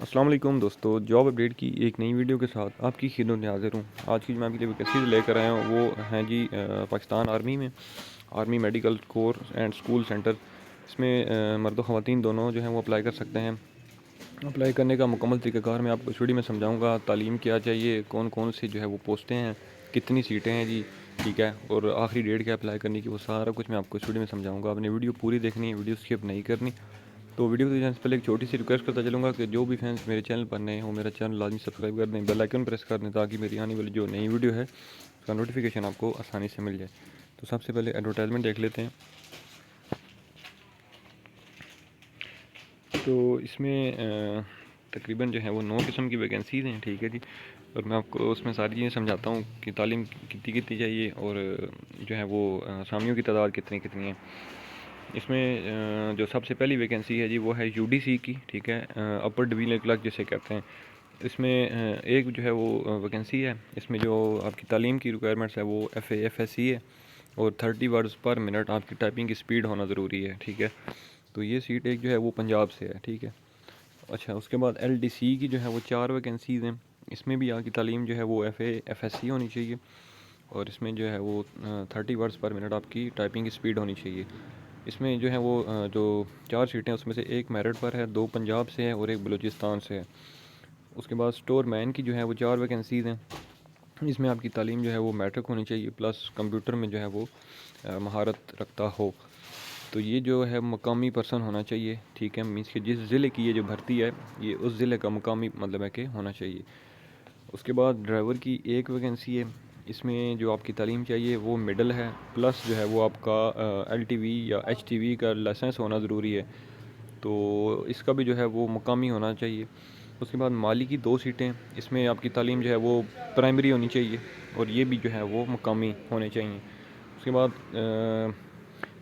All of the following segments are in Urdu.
السلام علیکم دوستو، جاب اپڈیٹ کی ایک نئی ویڈیو کے ساتھ آپ کی خدمت میں حاضر ہوں۔ آج کی جو میں آپ کے لیے ویکینسیز لے کر آیا ہوں وہ ہیں جی پاکستان آرمی میں army medical course and school centre. اس میں مرد و خواتین دونوں جو ہیں وہ اپلائی کر سکتے ہیں۔ اپلائی کرنے کا مکمل طریقہ کار میں آپ کو اس ویڈیو میں سمجھاؤں گا۔ تعلیم کیا چاہیے، کون کون سی جو ہے وہ پوسٹیں ہیں، کتنی سیٹیں ہیں جی، ٹھیک ہے، اور آخری ڈیٹ کیا اپلائی کرنے کی، وہ سارا کچھ میں آپ کو اس ویڈیو میں سمجھاؤں گا۔ آپ نے ویڈیو پوری دیکھنی ہے، ویڈیو اسکپ نہیں کرنی۔ تو ویڈیو کو جانے سے پہلے ایک چھوٹی سی ریکویسٹ کرتا چلوں گا کہ جو بھی فینس میرے چینل پر نئے ہوں، میرا چینل لازمی سبسکرائب کر دیں، بیل آئیکن پریس کر دیں تاکہ میری آنے والی جو نئی ویڈیو ہے اس کا نوٹیفیکیشن آپ کو آسانی سے مل جائے۔ تو سب سے پہلے ایڈورٹائزمنٹ دیکھ لیتے ہیں۔ تو اس میں تقریباً جو ہے وہ 9 قسم کی ویکینسیز ہیں، ٹھیک ہے جی، اور میں آپ کو اس میں ساری چیزیں سمجھاتا ہوں کہ تعلیم کتنی چاہیے اور جو ہے وہ اسامیوں کی تعداد کتنی ہیں۔ اس میں جو سب سے پہلی ویکینسی ہے جی وہ ہے یو ڈی سی کی، ٹھیک ہے، اپر ڈویژنل کلرک جسے کہتے ہیں۔ اس میں ایک جو ہے وہ ویکینسی ہے، اس میں جو آپ کی تعلیم کی ریکوائرمنٹس ہے وہ F A F S C ہے، اور 30 ورڈز پر منٹ آپ کی ٹائپنگ کی سپیڈ ہونا ضروری ہے، ٹھیک ہے۔ تو یہ سیٹ ایک جو ہے وہ پنجاب سے ہے، ٹھیک ہے۔ اچھا، اس کے بعد ایل ڈی سی کی جو ہے وہ 4 ویکینسیز ہیں۔ اس میں بھی آپ کی تعلیم جو ہے وہ F A F S C ہونی چاہیے، اور اس میں جو ہے وہ 30 ورڈز پر منٹ آپ کی ٹائپنگ کی سپیڈ ہونی چاہیے۔ اس میں جو ہے وہ جو 4 سیٹیں اس میں سے ایک میرٹ پر ہے، 2 پنجاب سے ہے اور ایک بلوچستان سے ہے۔ اس کے بعد اسٹور مین کی جو ہے وہ 4 ویکینسیز ہیں۔ اس میں آپ کی تعلیم جو ہے وہ میٹرک ہونی چاہیے، پلس کمپیوٹر میں جو ہے وہ مہارت رکھتا ہو۔ تو یہ جو ہے مقامی پرسن ہونا چاہیے، ٹھیک ہے، مینس کہ جس ضلع کی یہ جو بھرتی ہے یہ اس ضلع کا مقامی مطلب ہے کہ ہونا چاہیے۔ اس کے بعد ڈرائیور کی ایک ویکینسی ہے۔ اس میں جو آپ کی تعلیم چاہیے وہ مڈل ہے، پلس جو ہے وہ آپ کا ایل ٹی وی یا ایچ ٹی وی کا لائسنس ہونا ضروری ہے، تو اس کا بھی جو ہے وہ مقامی ہونا چاہیے۔ اس کے بعد مالی کی 2 سیٹیں، اس میں آپ کی تعلیم جو ہے وہ پرائمری ہونی چاہیے، اور یہ بھی جو ہے وہ مقامی ہونے چاہیے۔ اس کے بعد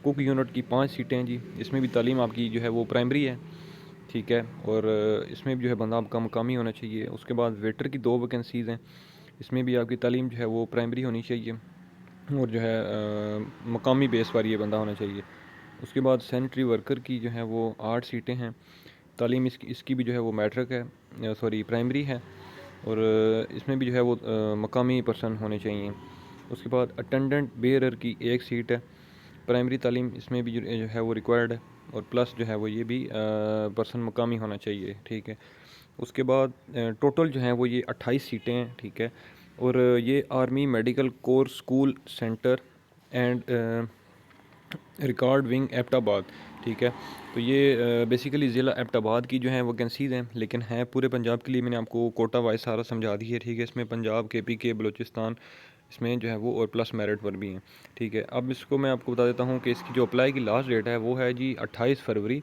کوک یونٹ کی 5 سیٹیں جی، اس میں بھی تعلیم آپ کی جو ہے وہ پرائمری ہے، ٹھیک ہے، اور اس میں بھی جو ہے بندہ آپ کا مقامی ہونا چاہیے۔ اس کے بعد ویٹر کی 2 ویکینسیز ہیں، اس میں بھی آپ کی تعلیم جو ہے وہ پرائمری ہونی چاہیے، اور جو ہے مقامی بیس پر یہ بندہ ہونا چاہیے۔ اس کے بعد سینیٹری ورکر کی جو ہے وہ 8 سیٹیں ہیں، تعلیم اس کی بھی جو ہے وہ میٹرک ہے، پرائمری ہے، اور اس میں بھی جو ہے وہ مقامی پرسن ہونے چاہیے۔ اس کے بعد اٹینڈنٹ بیئرر کی 1 سیٹ ہے، پرائمری تعلیم اس میں بھی جو ہے وہ ریکوائرڈ ہے، اور پلس جو ہے وہ یہ بھی پرسن مقامی ہونا چاہیے، ٹھیک ہے۔ اس کے بعد ٹوٹل جو ہیں وہ یہ 28 سیٹیں ہیں، ٹھیک ہے، اور یہ army medical course school centre and record wing Abbottabad, ٹھیک ہے۔ تو یہ بیسیکلی ضلع ایبٹ آباد کی جو ہیں ویکینسیز ہیں، لیکن ہیں پورے پنجاب کے لیے۔ میں نے آپ کو کوٹا وائز سارا سمجھا دی ہے، ٹھیک ہے۔ اس میں پنجاب، کے پی کے، بلوچستان اس میں جو ہے وہ، اور پلس میرٹ پر بھی ہیں، ٹھیک ہے۔ اب اس کو میں آپ کو بتا دیتا ہوں کہ اس کی جو اپلائی کی لاسٹ ڈیٹ ہے وہ ہے جی 28 فروری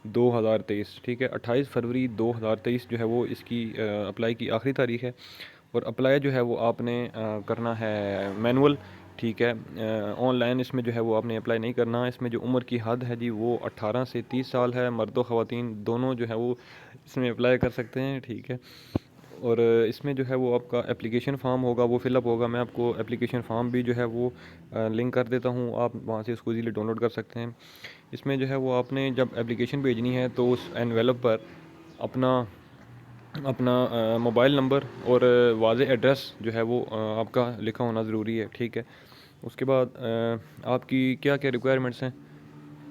2023، ٹھیک ہے۔ 28 فروری 2023 جو ہے وہ اس کی اپلائی کی آخری تاریخ ہے، اور اپلائی جو ہے وہ آپ نے کرنا ہے مینول، ٹھیک ہے، آن لائن اس میں جو ہے وہ آپ نے اپلائی نہیں کرنا۔ اس میں جو عمر کی حد ہے جی وہ 18 سے 30 سال ہے، مرد و خواتین دونوں جو ہے وہ اس میں اپلائی کر سکتے ہیں، ٹھیک ہے۔ اور اس میں جو ہے وہ آپ کا اپلیکیشن فارم ہوگا، وہ فل اپ ہوگا۔ میں آپ کو اپلیکیشن فارم بھی جو ہے وہ لنک کر دیتا ہوں، آپ وہاں سے اس کو ایزیلی ڈاؤن لوڈ کر سکتے ہیں۔ اس میں جو ہے وہ آپ نے جب اپلیکیشن بھیجنی ہے تو اس انویلپ پر اپنا موبائل نمبر اور واضح ایڈریس جو ہے وہ آپ کا لکھا ہونا ضروری ہے، ٹھیک ہے۔ اس کے بعد آپ کی کیا کیا ریکوائرمنٹس ہیں؟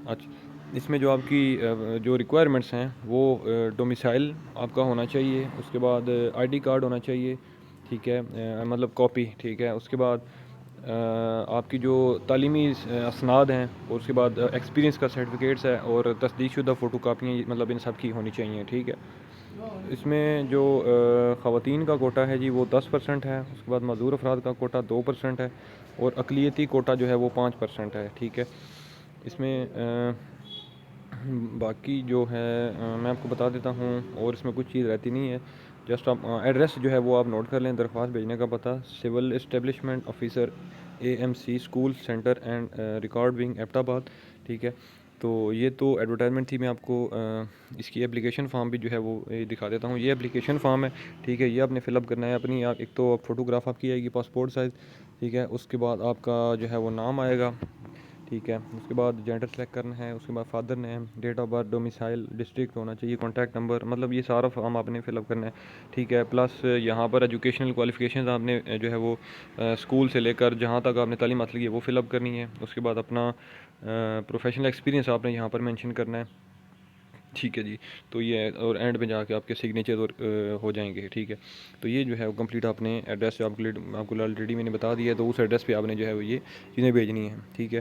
اچھا، اس میں جو آپ کی جو ریکوائرمنٹس ہیں وہ ڈومیسائل آپ کا ہونا چاہیے، اس کے بعد آئی ڈی کارڈ ہونا چاہیے، ٹھیک ہے، مطلب کاپی، ٹھیک ہے۔ اس کے بعد آپ کی جو تعلیمی اسناد ہیں، اور اس کے بعد ایکسپیرینس کا سرٹیفکیٹس ہے، اور تصدیق شدہ فوٹو کاپیاں، مطلب ان سب کی ہونی چاہیے، ٹھیک ہے۔ اس میں جو خواتین کا کوٹا ہے جی وہ 10% ہے، اس کے بعد معذور افراد کا کوٹا 2% ہے، اور اقلیتی کوٹا جو ہے وہ 5% ہے، ٹھیک ہے۔ اس میں باقی جو ہے میں آپ کو بتا دیتا ہوں، اور اس میں کچھ چیز رہتی نہیں ہے، جسٹ آپ ایڈریس جو ہے وہ آپ نوٹ کر لیں۔ درخواست بھیجنے کا پتہ civil establishment officer A M C school centre and record wing Abbottabad, ٹھیک ہے۔ تو یہ تو ایڈورٹائزمنٹ تھی۔ میں آپ کو اس کی اپلیکیشن فارم بھی جو ہے وہ دکھا دیتا ہوں۔ یہ اپلیکیشن فارم ہے، ٹھیک ہے، یہ آپ نے فل اپ کرنا ہے اپنی، ایک تو فوٹوگراف آپ کی آئے گی پاسپورٹ سائز، ٹھیک ہے۔ اس کے بعد آپ کا جو ہے وہ نام آئے گا، ٹھیک ہے. اس کے بعد جینڈر سلیکٹ کرنا ہے. اس کے بعد father name, date of birth, domicile, district ہونا چاہیے, کانٹیکٹ نمبر, مطلب یہ سارا فارم آپ نے فل اپ کرنا ہے. ٹھیک ہے. پلس یہاں پر ایجوکیشنل کوالیفیکیشنز آپ نے جو ہے وہ اسکول سے لے کر جہاں تک آپ نے تعلیم حاصل کی ہے وہ فل اپ کرنی ہے. اس کے بعد اپنا پروفیشنل ایکسپیرینس آپ نے یہاں پر مینشن کرنا ہے. ٹھیک ہے جی. تو یہ اور اینڈ پہ جا کے آپ کے سگنیچر ہو جائیں گے. ٹھیک ہے. تو یہ جو ہے وہ کمپلیٹ آپ نے ایڈریس آپ کو آلریڈی میں نے بتا دیا ہے, تو اس ایڈریس پہ آپ نے جو ہے وہ یہ چیزیں بھیجنی ہیں. ٹھیک ہے.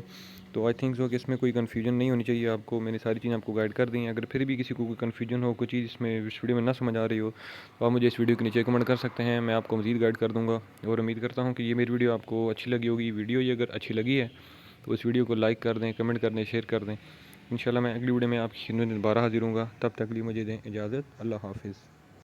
تو آئی تھنک سو کہ اس میں کوئی کنفیوژن نہیں ہونی چاہیے آپ کو. میں نے ساری چیزیں آپ کو گائڈ کر دی ہیں. اگر پھر بھی کسی کو کوئی کنفیوژن ہو, کوئی چیز اس میں اس ویڈیو میں نہ سمجھ آ رہی ہو, تو آپ مجھے اس ویڈیو کے نیچے کمنٹ کر سکتے ہیں. میں آپ کو مزید گائڈ کر دوں گا. اور امید کرتا ہوں کہ یہ میری ویڈیو آپ کو اچھی لگی ہوگی. ویڈیو یہ اگر اچھی لگی ہے تو اس ویڈیو کو لائک کر دیں, کمنٹ کر دیں, شیئر کر دیں. انشاءاللہ میں اگلی ویڈیو میں آپ کی خدمت میں دوبارہ حاضر ہوں گا. تب تک لیے مجھے دیں اجازت. اللہ حافظ.